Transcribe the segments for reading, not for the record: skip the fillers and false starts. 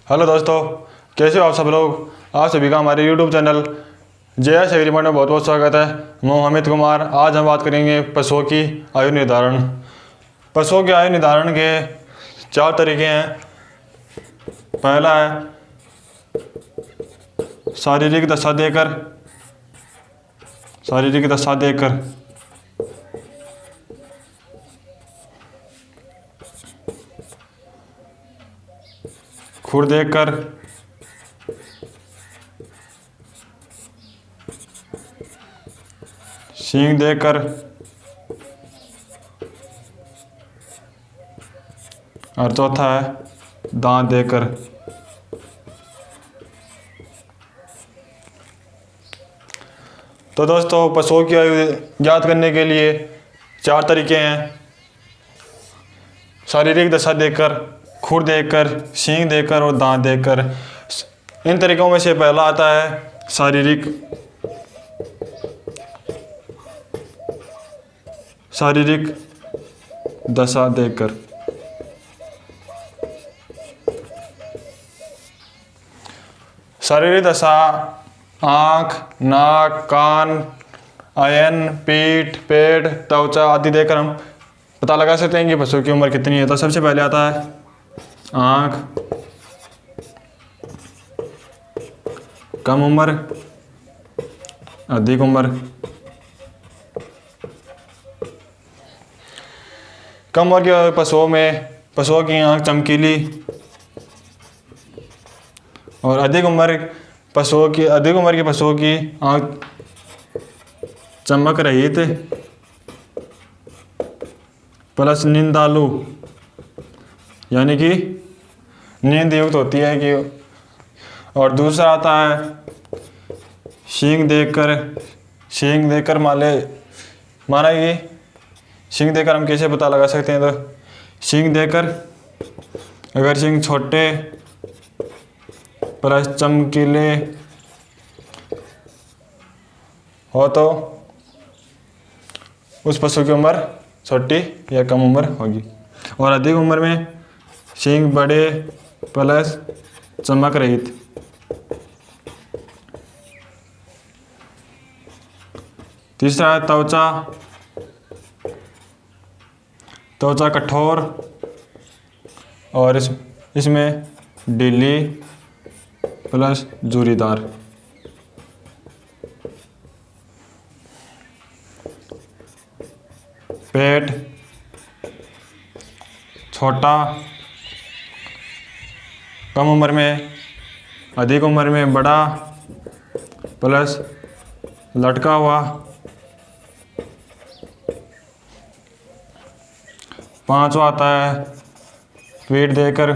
Hello दोस्तों, कैसे हो आप सब लोग। आप सभी का हमारे YouTube चैनल जय एग्रीमेंट में बहुत बहुत स्वागत है। मैं अमित कुमार। आज हम बात करेंगे पशुओं की आयु निर्धारण। पशुओं के आयु निर्धारण के 4 तरीके हैं। पहला है शारीरिक दशा देकर खुर देखकर, सींग देखकर, और चौथा है दांत देखकर। तो दोस्तों, पशुओं की आयु ज्ञात करने के लिए 4 तरीके हैं। शारीरिक दशा देखकर, खुर देखकर, सींग देखकर और दांत देखकर। इन तरीकों में से पहला आता है शारीरिक दशा देखकर। शारीरिक दशा आँख, नाक, कान, आयन, पीठ, पेट, त्वचा आदि देखकर हम पता लगा सकते हैं कि पशु की उम्र कितनी है। तो सबसे पहले आता है आँख, कम उम्र, अधिक उम्र। कम उम्र के पशुओं की आँख चमकीली और अधिक उम्र के पशुओं की आँख चमक रहित प्लस नींदालु, यानी कि नींद युक्त होती है कि। और दूसरा आता है सींग देखकर माना कि सींग देखकर हम कैसे पता लगा सकते हैं। तो सींग देखकर अगर सींग छोटे प्लस चमकीले हो तो उस पशु की उम्र छोटी या कम उम्र होगी। और अधिक उम्र में सींग बड़े प्लस चमक रहित। तीसरा है त्वचा कठोर और इसमें ढीली प्लस झुर्रीदार। पेट छोटा, कम उम्र में, अधिक उम्र में बड़ा प्लस लटका हुआ। 5वां आता है पीठ देकर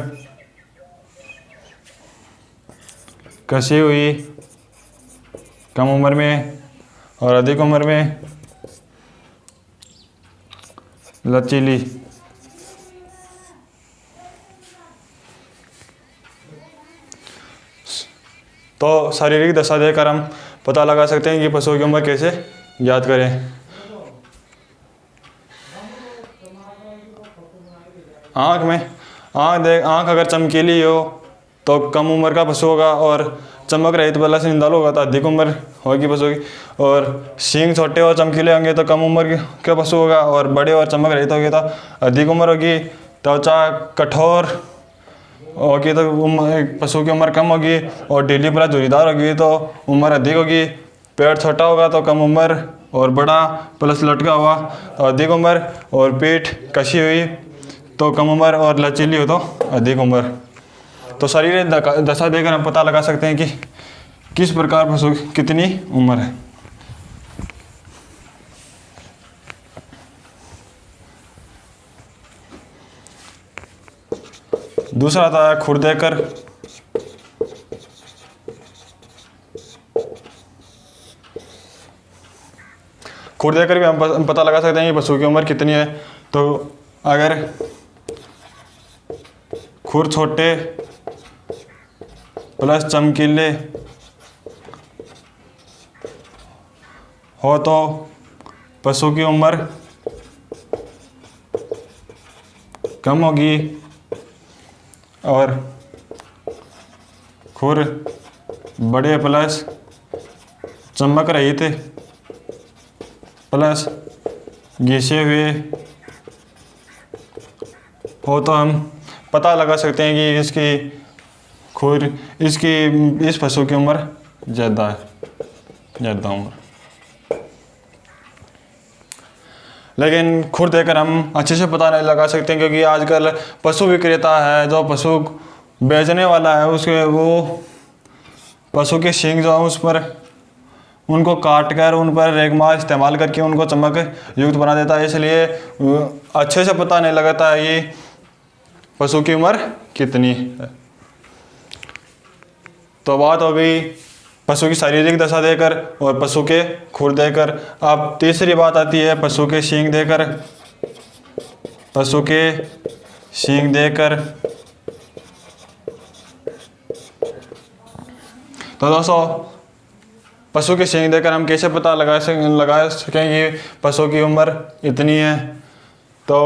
कसी हुई, कम उम्र में और अधिक उम्र में लचीली। तो शारीरिक दशा देखकर हम पता लगा सकते हैं कि पशुओं की उम्र कैसे ज्ञात करें। आँख अगर चमकीली हो तो कम उम्र का पशु होगा और चमक रहित प्लस नींदालु होगा तो अधिक उम्र होगी पशु की। और सींग छोटे और चमकीले होंगे तो कम उम्र का पशु होगा और बड़े और चमक रहित होगी तो अधिक उम्र होगी। त्वचा कठोर होगी तो पशु की उम्र कम होगी और ढीली प्लस झुर्रीदार होगी तो उम्र अधिक होगी। पेट छोटा होगा तो कम उम्र और बड़ा प्लस लटका हुआ तो अधिक उम्र। और पीठ कसी हुई तो कम उम्र और लचीली हो तो अधिक उम्र। तो शारीरिक दशा देखकर हम पता लगा सकते हैं कि किस प्रकार पशु की कितनी उम्र है। दूसरा आता है खुर देखकर। खुर देखकर भी हम पता लगा सकते हैं कि पशु की उम्र कितनी है। तो अगर खुर छोटे प्लस चमकीले हो तो पशु की उम्र कम होगी और खुर बड़े प्लस चमक रहित प्लस घिसे हुए हो तो हम पता लगा सकते हैं कि इस पशु की उम्र ज़्यादा उम्र। लेकिन खुर देखकर हम अच्छे से पता नहीं लगा सकते क्योंकि आजकल पशु विक्रेता है जो पशु बेचने वाला है उसके वो पशु के सींग जो है उस पर उनको काट कर उन पर रेगमाल इस्तेमाल करके उनको चमक युक्त बना देता है, इसलिए अच्छे से पता नहीं लगता है ये पशु की उम्र कितनी है। तो बात हो गई पशु की शारीरिक दशा देकर और पशु के खुर देकर। अब तीसरी बात आती है पशु के सींग देकर। पशु के सींग देकर तो दोस्तों पशु के सींग देकर हम कैसे पता लगा सकेंगे पशु की उम्र इतनी है। तो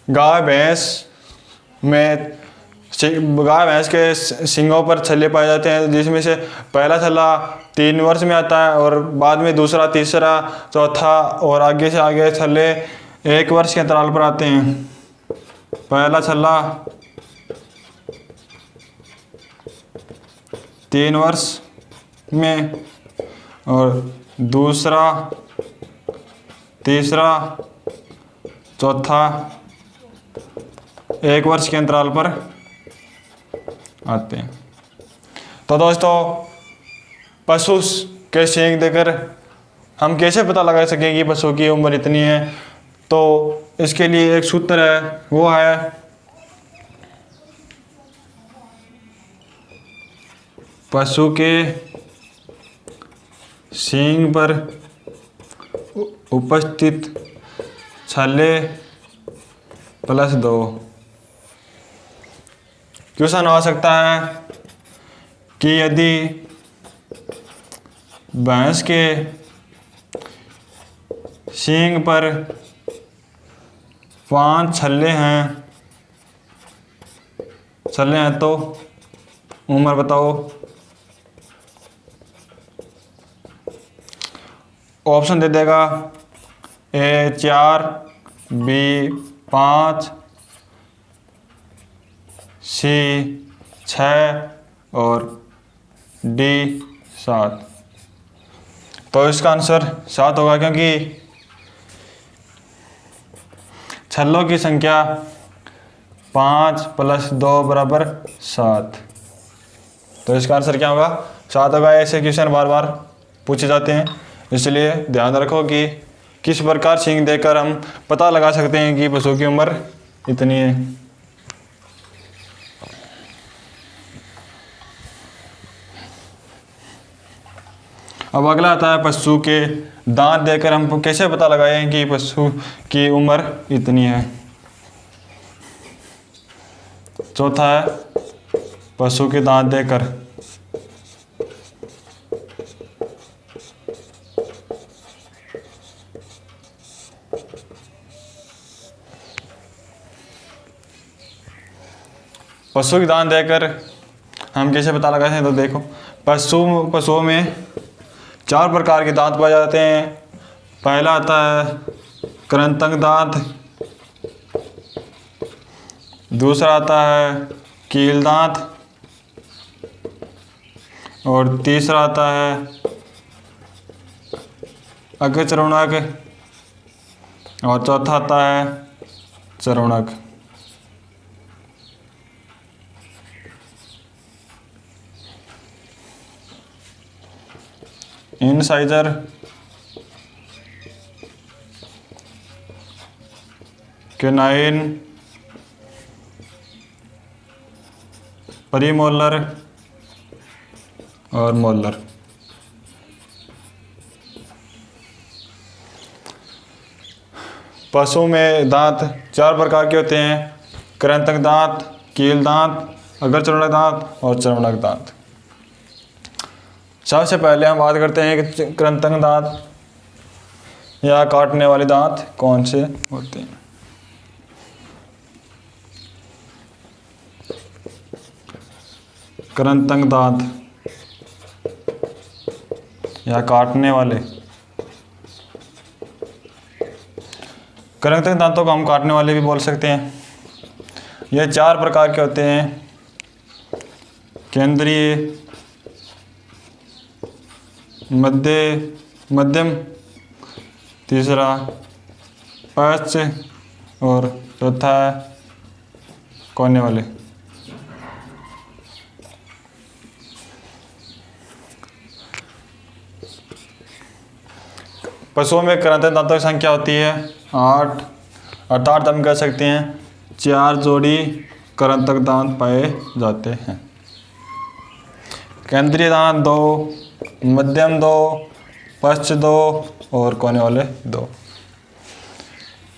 गाय भैंस के सींगों पर छल्ले पाए जाते हैं, जिसमें से पहला छल्ला 3 वर्ष में आता है और बाद में दूसरा, तीसरा, चौथा और आगे से आगे छल्ले 1 वर्ष के अंतराल पर आते हैं। पहला छल्ला 3 वर्ष में और दूसरा, तीसरा, चौथा 1 वर्ष के अंतराल पर आते हैं। तो दोस्तों पशु के सींग देकर हम कैसे पता लगा सकेंगे कि पशु की उम्र इतनी है। तो इसके लिए एक सूत्र है, वो है पशु के सींग पर उपस्थित छल्ले प्लस 2। क्वेश्चन आ सकता है कि यदि भैंस के सींग पर 5 छल्ले हैं तो उम्र बताओ। ऑप्शन दे देगा ए 4, बी 5, सी 6 और डी 7। तो इसका आंसर 7 होगा क्योंकि छल्लों की संख्या 5 + 2 = 7। तो इसका आंसर क्या होगा? 7 होगा। ऐसे क्वेश्चन बार बार पूछे जाते हैं, इसलिए ध्यान रखो कि किस प्रकार सींग देकर हम पता लगा सकते हैं कि पशु की उम्र इतनी है। अब अगला आता है पशु के दांत देकर हम कैसे पता लगाएं कि पशु की उम्र इतनी है। चौथा है पशु के दांत देकर पशु के दांत देकर हम कैसे पता लगाते हैं। तो देखो पशुओं में 4 प्रकार के दांत पाए जाते हैं। पहला आता है कृंतक दांत, दूसरा आता है कील दांत और तीसरा आता है अग्रचर्वणक और चौथा आता है चर्वणक। इनसाइजर, कैनाइन, प्रीमोलर और मोलर। पशु में दांत 4 प्रकार के होते हैं, कृंतक दांत, कील दांत, अग्रचर्वणक दांत और चर्वणक दांत। सबसे पहले हम बात करते हैं कि कृंतक दांत या काटने वाले दांत कौन से होते हैं। कृंतक दांत या काटने वाले। कृंतक दांतों को हम काटने वाले भी बोल सकते हैं। ये 4 प्रकार के होते हैं। केंद्रीय, मध्यम, तीसरा पश्च और चौथा है कोने वाले। पशुओं में कृंतक दांतों की संख्या होती है 8, अर्थात हम कह सकते हैं 4 जोड़ी कृंतक दांत पाए जाते हैं। केंद्रीय दांत 2, मध्यम 2, पश्च 2 और कोने वाले 2।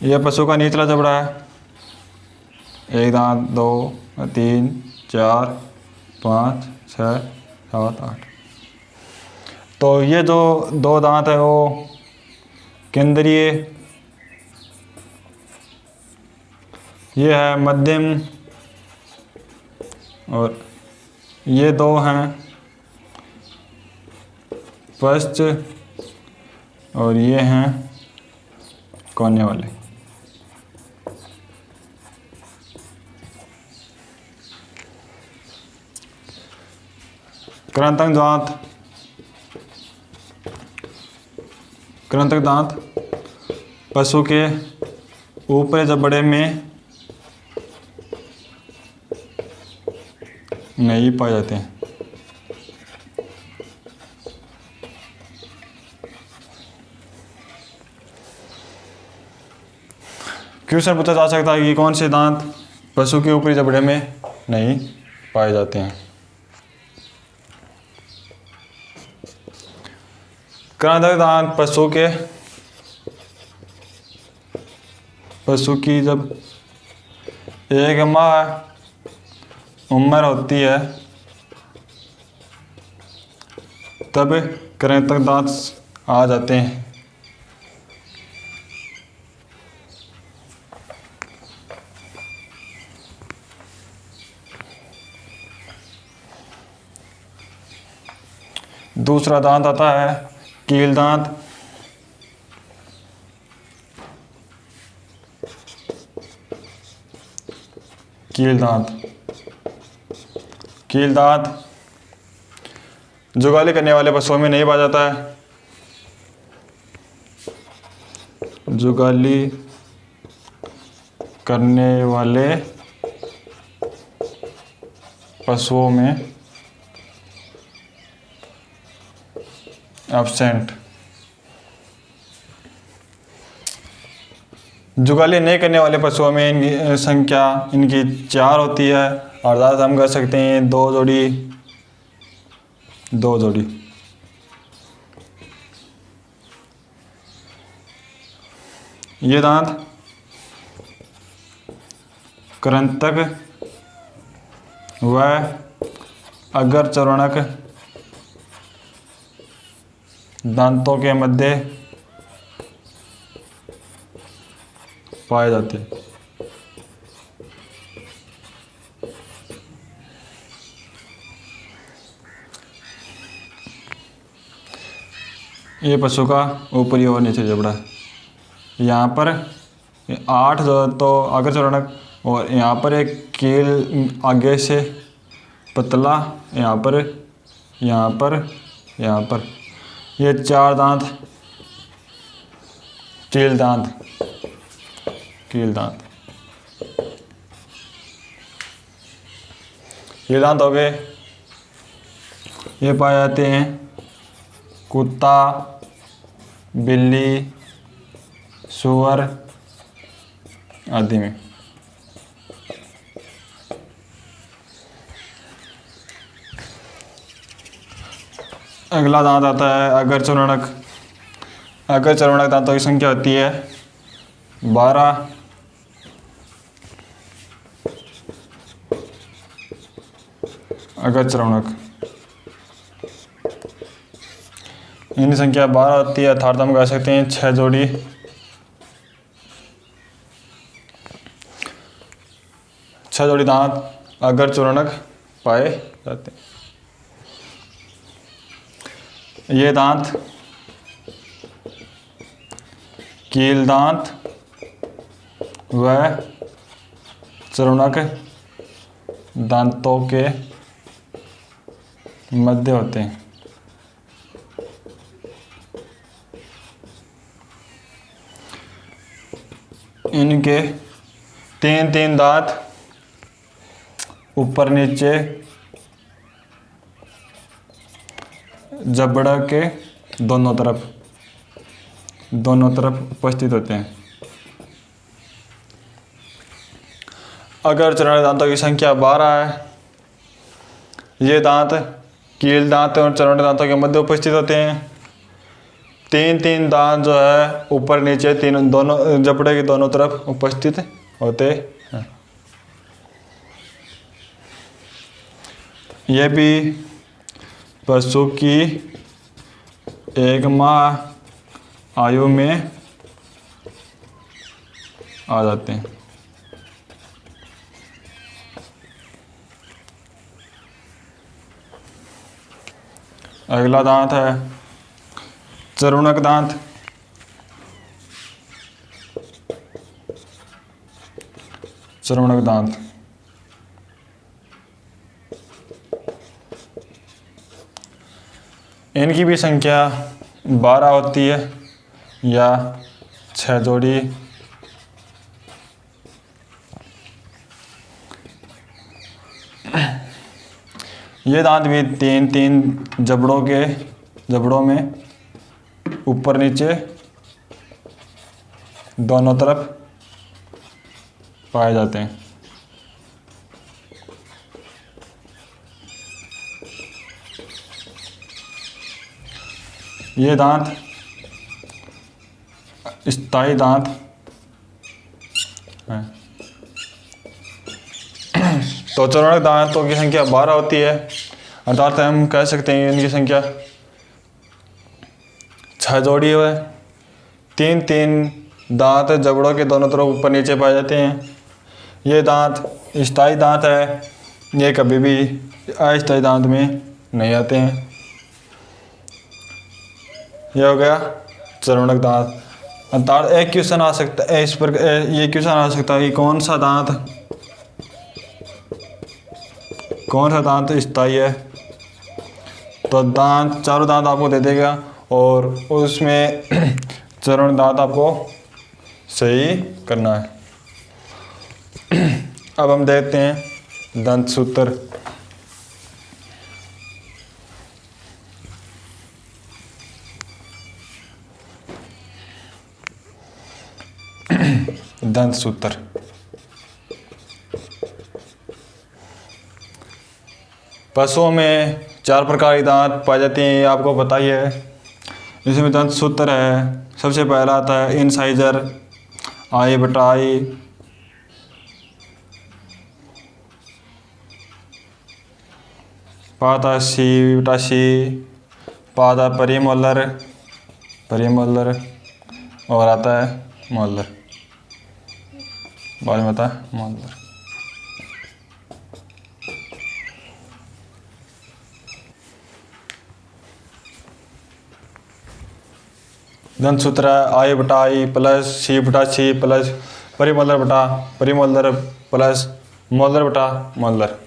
यह पशु का निचला जबड़ा है। 1 दांत, 2, 3, 4, 5, 6, 7, 8। तो ये जो 2 दांत है वो केंद्रीय, ये है मध्यम और ये 2 हैं पश्च और ये हैं कोने वाले। कृंतक दांत पशु के ऊपरी जबड़े में नहीं पाए जाते हैं। क्वेश्चन पूछा जा सकता है कि कौन से दांत पशु के ऊपरी जबड़े में नहीं पाए जाते हैं। कृंतक दांत पशु की जब 1 माह उम्र होती है तब कृंतक दांत आ जाते हैं। दूसरा दांत आता है कील दांत। कील दांत जुगाली करने वाले पशुओं में नहीं पाया जाता है। जुगाली करने वाले पशुओं में एब्सेंट। जुगाली नहीं करने वाले पशुओं में इनकी संख्या 4 होती है। अर्थात हम कह सकते हैं 2 जोड़ी। ये दांत कृंतक व अग्रचरणक दांतों के मध्य पाए जाते हैं। ये पशु का ऊपरी और नीचे जबड़ा है। यहाँ पर 8 तो अग्रचरणक और यहाँ पर एक कील आगे से पतला, यहाँ पर ये 4 दांत कील दांत। ये दांत हो गए। ये पाए जाते हैं कुत्ता, बिल्ली, सूअर आदि में। अगला दांत आता है अग्रचरणक। अग्रचरणक दांतों की संख्या होती है 12। अग्रचरणक इनकी संख्या 12 होती है। अर्थात हम कह सकते हैं 6 जोड़ी। 6 जोड़ी दांत अग्रचरणक पाए जाते हैं। ये दांत कील दांत व चरणक दांतों के मध्य होते हैं। इनके तीन तीन दांत ऊपर नीचे जबड़ा के दोनों तरफ उपस्थित होते हैं। अगर चरणक दांतों की संख्या 12 है, ये दांत कील दांत और चरणक दांतों के मध्य उपस्थित होते हैं। तीन तीन दांत जो है ऊपर नीचे दोनों जबड़े के दोनों तरफ उपस्थित होते हैं। यह भी पशु की 1 माह आयु में आ जाते हैं। अगला दांत है चरणक दांत। चरणक दांत इनकी भी संख्या 12 होती है या 6 जोड़ी। ये दांत भी तीन तीन जबड़ों में ऊपर नीचे दोनों तरफ पाए जाते हैं। ये दांत स्थायी दांत हैं। तो चरणक दांतों की संख्या 12 होती है, अर्थात हम कह सकते हैं इनकी संख्या 6 जोड़ी है। तीन तीन दांत जबड़ों के दोनों तरफ ऊपर नीचे पाए जाते हैं। ये दांत स्थायी दांत है, ये कभी भी अस्थायी दांत में नहीं आते हैं। यह हो गया चरणक दांत। अर्थात एक क्वेश्चन आ सकता है इस पर, ये क्वेश्चन आ सकता है कि कौन सा दांत स्थायी है। तो चारों दांत आपको दे देगा और उसमें चरण दांत आपको सही करना है। अब हम देखते हैं दंत सूत्र। दंत सूत्र पशुओं में 4 प्रकार के दांत पाए जाते हैं, ये आपको पता ही है। इसमें दंत सूत्र है। सबसे पहला आता है इनसाइजर, आई बटा आई, पाता सी बटा सी, पाता परिमोलर और आता है मोलर, बाद में आता है मोलर। दंत सूत्र आई बटा आई प्लस सी बटा सी प्लस परिमोलर बटा परिमोलर प्लस मोलर बटा मोलर।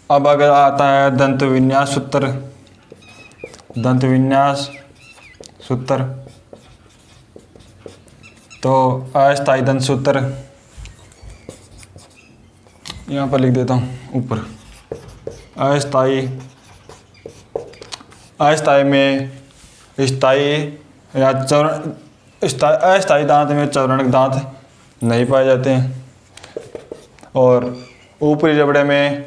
अब अगर आता है दंत विन्यास सूत्र, तो अस्थायी दंत सूत्र यहाँ पर लिख देता हूँ ऊपर। अस्थायी में स्थायी या अस्थायी दांत में चरणक दांत नहीं पाए जाते हैं, और ऊपरी जबड़े में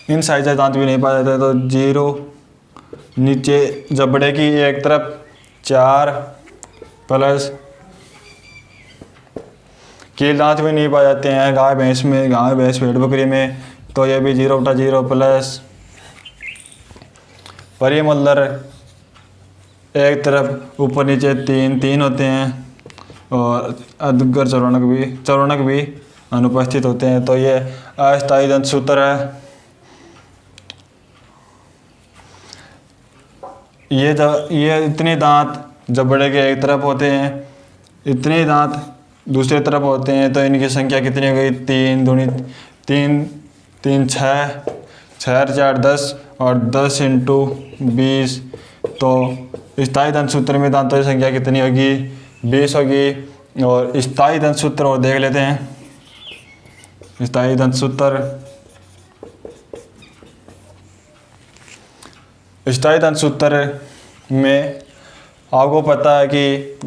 इनसाइजर दांत भी नहीं पाए जाते। तो 0 नीचे जबड़े की एक तरफ 4 प्लस कील दांत भी नहीं पाए जाते हैं गाय भैंस भेड़ बकरी में। तो ये भी 0/0 प्लस परिमोलर एक तरफ ऊपर नीचे 3 होते हैं, और अधुग्र चरणक भी अनुपस्थित होते हैं। तो ये अस्थायी दंत सूत्र है। ये इतने दांत जबड़े के एक तरफ होते हैं, इतने दांत दूसरी तरफ होते हैं। तो इनकी संख्या कितनी हो गई? 3 दूनी 3, 3 6, 6 4 10 और 10 × 20। तो स्थायी दंत सूत्र में दांतों की संख्या कितनी होगी? 20 होगी। और स्थायी दंत सूत्र और देख लेते हैं। स्थायी दंत सूत्र, स्थायी दंत सूत्र में आपको पता है कि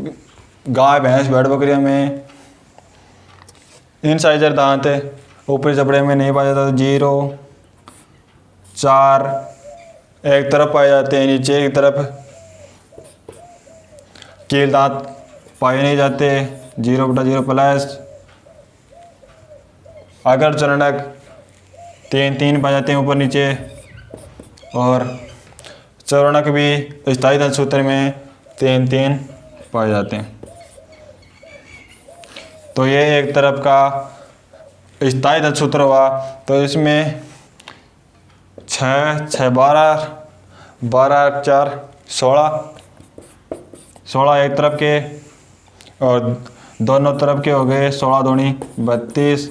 गाय, भैंस, भेड़, बकरियों में इनसाइजर दांत ऊपरी जबड़े में नहीं पाया जाता। 0 4 एक तरफ पाए जाते हैं, नीचे एक तरफ कील दांत पाए नहीं जाते। 0/0 प्लस। अगर चरणक 3 पाए जाते हैं ऊपर नीचे। और चरणक भी स्थायी दंत सूत्र में 3 पाए जाते हैं। तो ये एक तरफ का स्थायी दंत सूत्र हुआ। तो इसमें 6 6 12 12 4 16 एक तरफ के और दोनों तरफ के हो गए 16 दूनी 32।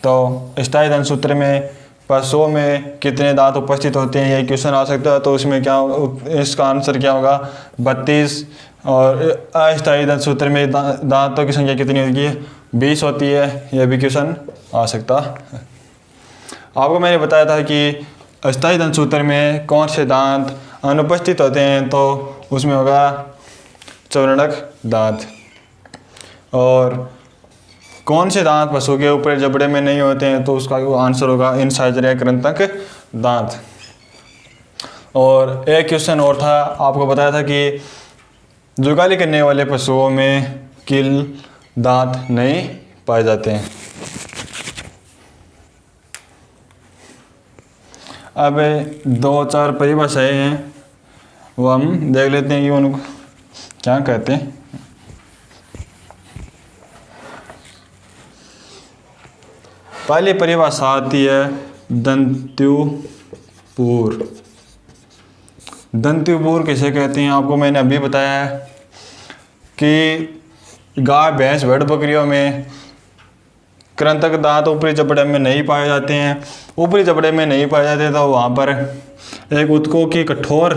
तो स्थायी दंत सूत्र में पशुओं में कितने दांत उपस्थित होते हैं, ये क्वेश्चन आ सकता है। तो उसमें क्या, इसका आंसर क्या होगा? 32। और अस्थायी दंत सूत्र में दांतों की संख्या कितनी होती है? 20 होती है। यह भी क्वेश्चन आ सकता है। आपको मैंने बताया था कि अस्थायी दंत सूत्र में कौन से दांत अनुपस्थित होते हैं। तो उसमें होगा चौवर्णक दांत। और कौन से दांत पशु के ऊपर जबड़े में नहीं होते हैं। तो उसका आंसर होगा इनसाइजर या कृंतक दांत। और एक क्वेश्चन और था, आपको बताया था कि जुगाली करने वाले पशुओं में कील दांत नहीं पाए जाते हैं। अब 2-4 परिभाषाएं हैं, वो हम देख लेते हैं कि उनको क्या कहते हैं। पहली परिभाषा आती है दंत्युपूर। दंत्युपूर किसे कहते हैं? आपको मैंने अभी बताया है कि गाय, भैंस, भेड़, बकरियों में कृंतक दांत ऊपरी जबड़े में नहीं पाए जाते हैं। ऊपरी जबड़े में नहीं पाए जाते तो वहाँ पर एक ऊतकों की कठोर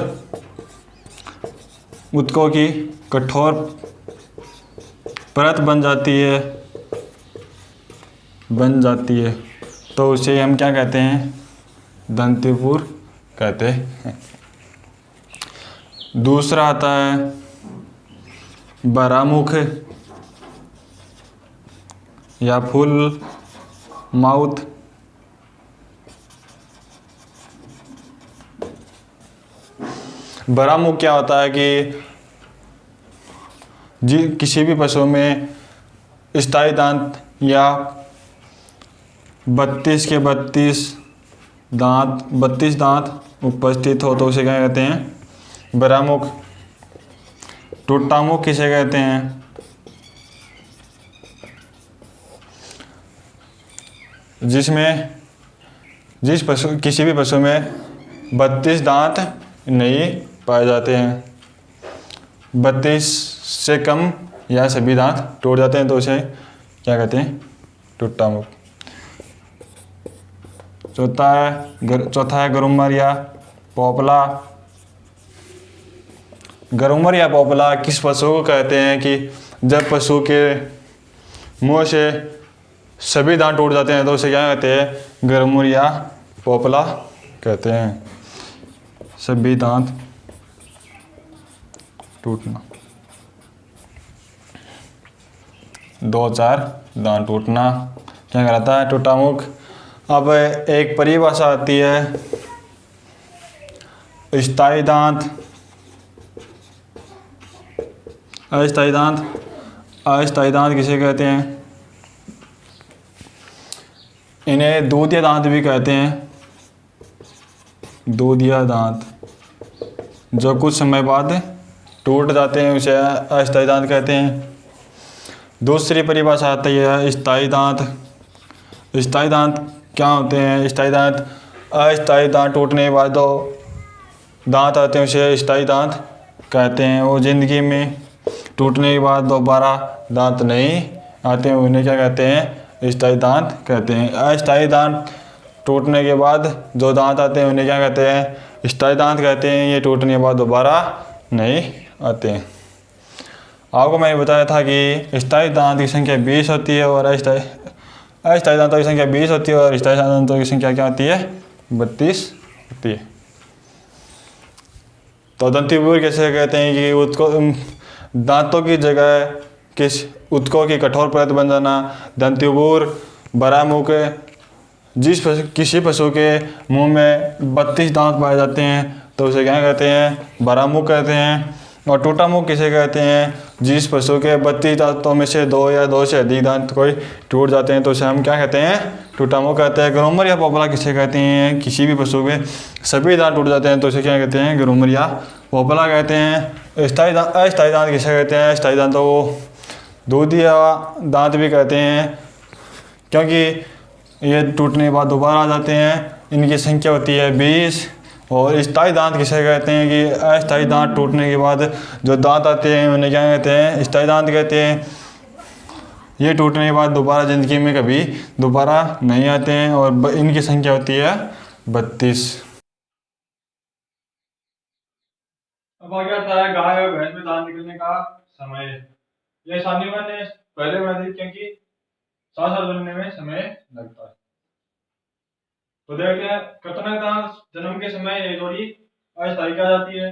परत बन जाती है। तो उसे हम क्या कहते हैं? दंत्युपूर कहते हैं। दूसरा आता है बरामुख या फुल माउथ। बरामुख क्या होता है कि किसी भी पशु में स्थायी दांत या 32 के 32 दांत उपस्थित हो तो उसे क्या कहते हैं? बरामुख। टूटामुख किसे कहते हैं? किसी भी पशु में 32 दांत नहीं पाए जाते हैं। 32 से कम या सभी दांत टूट जाते हैं तो उसे क्या कहते हैं? टूटामुख। चौथा है गरुमर या पोपला। गरुमर या पोपला किस पशु को कहते हैं कि जब पशु के मुंह से सभी दांत टूट जाते हैं तो उसे क्या कहते हैं? गरुमर या पोपला कहते हैं। सभी दांत टूटना, 2-4 दांत टूटना क्या कहलाता है? टूटामुख। अब एक परिभाषा आती है स्थायी दांत, अस्थायी दांत। अस्थायी दांत किसे कहते हैं? इन्हें दूधिया दांत भी कहते हैं। दूधिया दांत जो कुछ समय बाद टूट जाते हैं उसे अस्थायी दांत कहते हैं। दूसरी परिभाषा आती है स्थायी दांत। स्थायी दांत क्या होते हैं? स्थायी दांत अस्थायी दांत टूटने के बाद दो दांत आते हैं उसे स्थायी दांत कहते हैं। वो ज़िंदगी में टूटने के बाद दोबारा दांत नहीं आते हैं, उन्हें क्या कहते हैं? स्थायी दांत कहते हैं। अस्थायी दांत टूटने के बाद जो दांत आते हैं उन्हें क्या कहते हैं? स्थायी दांत कहते हैं। ये टूटने के बाद दोबारा नहीं आते हैं। आपको मैंने बताया था कि स्थायी दांत की संख्या 20 होती है और अस्थायी दांतों की संख्या 20 होती है और स्थायी दांतों की संख्या क्या होती है? 32 होती है। तो दंतिबूर कैसे कहते हैं कि उत्को दांतों की जगह किस उत्कों की कठोर परत बन जाना। दंतिबूर बड़ा मुंह के किसी पशु के मुंह में 32 दांत पाए जाते हैं तो उसे क्या कहते हैं? बड़ा मुंह कहते हैं। और टूटा मुंह किसे कहते हैं? जिस पशु के 32 दांतों में से 2 या 2 से अधिक दांत कोई टूट जाते हैं तो उसे हम क्या कहते हैं? टूटा मुंह कहते हैं। ग्रोमर या पोपला किसे कहते हैं? किसी भी पशु के सभी दांत टूट जाते हैं तो उसे क्या कहते हैं? ग्रोमर या पोपला कहते हैं। अस्थायी दांत किसे कहते हैं? अस्थायी दांतों को दूधिया दांत भी कहते हैं क्योंकि ये टूटने के बाद दोबारा आ जाते हैं। इनकी संख्या होती है 20। और स्थायी दांत किसे कहते हैं? कि अस्थायी दांत टूटने के बाद जो दांत आते हैं उन्हें क्या कहते हैं? स्थायी दांत कहते हैं। ये टूटने के बाद दोबारा ज़िंदगी में कभी दोबारा नहीं आते हैं और इनकी संख्या होती है 32। अब आ गया था गाय और भैंस में दांत निकलने का समय। ये आसानी मैंने पहले बता दी क्योंकि साथ साथ बनने में समय लगता है। तो देखते हैं कृतंक दांत जन्म के समय एक जोड़ी अस्थायी की आ जाती है।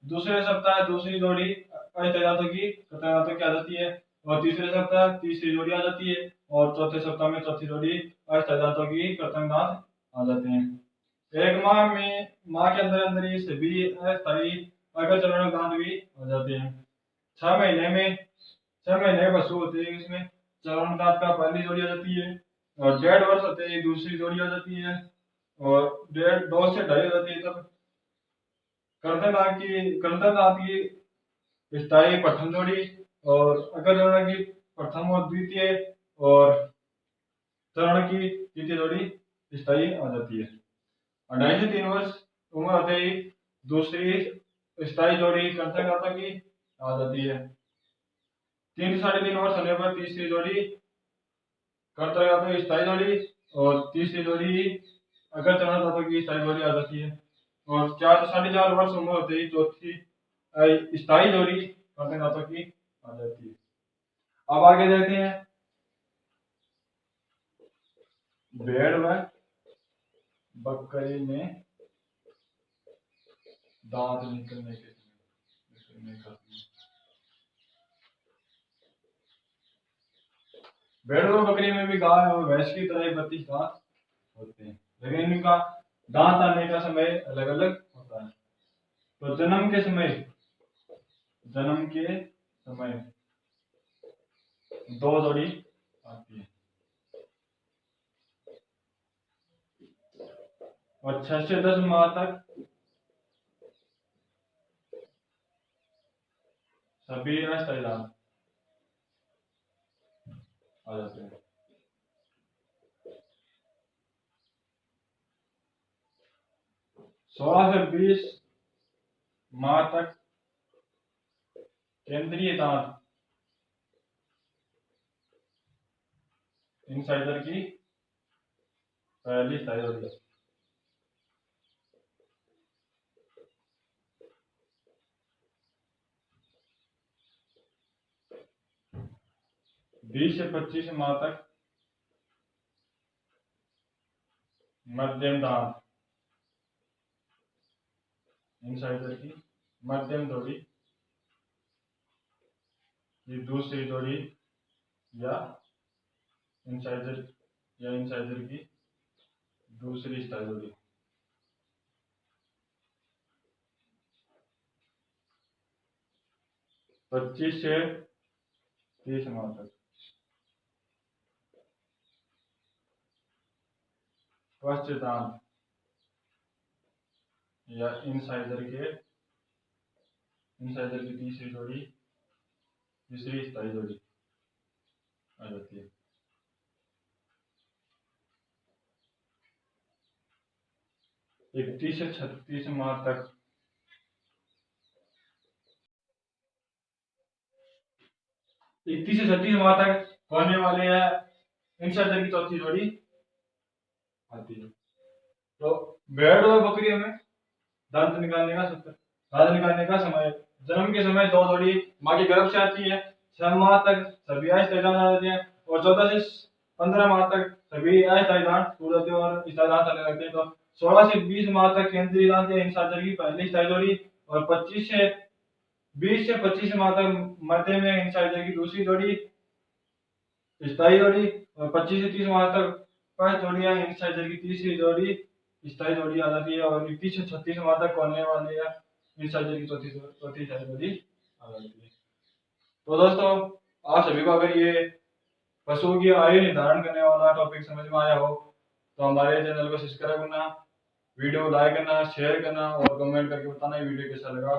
दूसरे सप्ताह दूसरी जोड़ी अस्थायी दांतों की कृतंक दांतों की आ जाती है और तीसरे सप्ताह तीसरी जोड़ी आ जाती है और चौथे सप्ताह में चौथी जोड़ी अस्थायी दांतों की कृतंक दांत आ जाते हैं। एक माह में माह के अंदर अंदर ही सभी अस्थायी अगर चरणक दांत भी आ जाते हैं। 6 महीने पशु होते हैं इसमें चरणक दांत का पहली जोड़ी आ जाती है और 1.5 वर्ष होते ही दूसरी जोड़ी आ जाती है और 2 से 2.5 हो जाती है तब कर्दनाथ की स्थायी प्रथम जोड़ी और अगर चरण की प्रथम और द्वितीय और चरण की द्वितीय जोड़ी स्थायी आ जाती है। 2.5 से 3 वर्ष उम्र होते ही दूसरी स्थायी जोड़ी कर्दनाथ की आ जाती है। 3 से 3.5 वर्ष होने पर तीसरी जोड़ी कर्दनाथ की स्थायी जोड़ी और तीसरी जोड़ी अगर चरण धातु की स्थायी जोड़ी आ जाती है और 4 से 4.5 वर्ष उम्र होते ही चौथी स्थायी जोड़ी कर्दन धातु की आ जाती है। अब आगे देखते हैं भेड़ व बकरी में दांत निकलने के भेड़ और बकरी में भी गाय और भैंस की तरह 32 दांत होते हैं लेकिन इनका दांत आने का समय अलग अलग होता है। तो जन्म के समय 2 जोड़ी आती है और 6 से 10 माह तक सभी अस्थायी दांत आ जाते हैं। 16 से 20 माह तक केंद्रीय दांत इंसाइडर की पहली स्थायी जोड़ी। 20 से 25 माह तक मध्यम दांत इंसाइडर की मध्यम जोड़ी की दूसरी जोड़ी या इंसाइडर की दूसरी स्थायी जोड़ी। 25 से 30 माह तक पश्च दांत या इंसाइडर की तीसरी जोड़ी स्थायी जोड़ी आ जाती है। 31 से 36 माह तक 31 से 36 माह तक होने वाले हैं इंसर्जन की चौथी जोड़ी आती है। तो भेड़ और बकरियों में दांत निकालने का समय जन्म के समय दो जोड़ी माँ के गर्भ से आती है। 6 माह तक सभी अस्थायी दांत आ जाते हैं और 14 से 15 माह तक सभी अस्थायी दांत टूट जाते हैं और स्थायी दांत आने लगते हैं। तो 16 से 20 माह तक केंद्रीय दांत या इंसार्जर की पहली स्थायी जोड़ी और 20 से 25 माह तक मध्य में इंसाइजर की दूसरी जोड़ी स्थायी जोड़ी और 25 से 30 माह तक 5 जोड़ियां इंसाइजर की तीसरी जोड़ी स्थायी जोड़ी आ जाती है और 31 से 36 माह तक होने वाली है इंसाइजर की चौथी स्थायी जोड़ी आ जाती है। तो दोस्तों, आप सभी को अगर ये पशुओं की आयु निर्धारण करने वाला टॉपिक समझ में आया हो तो हमारे चैनल को सब्सक्राइब करना, वीडियो को लाइक करना, शेयर करना और कमेंट करके बताना ये वीडियो कैसा लगा।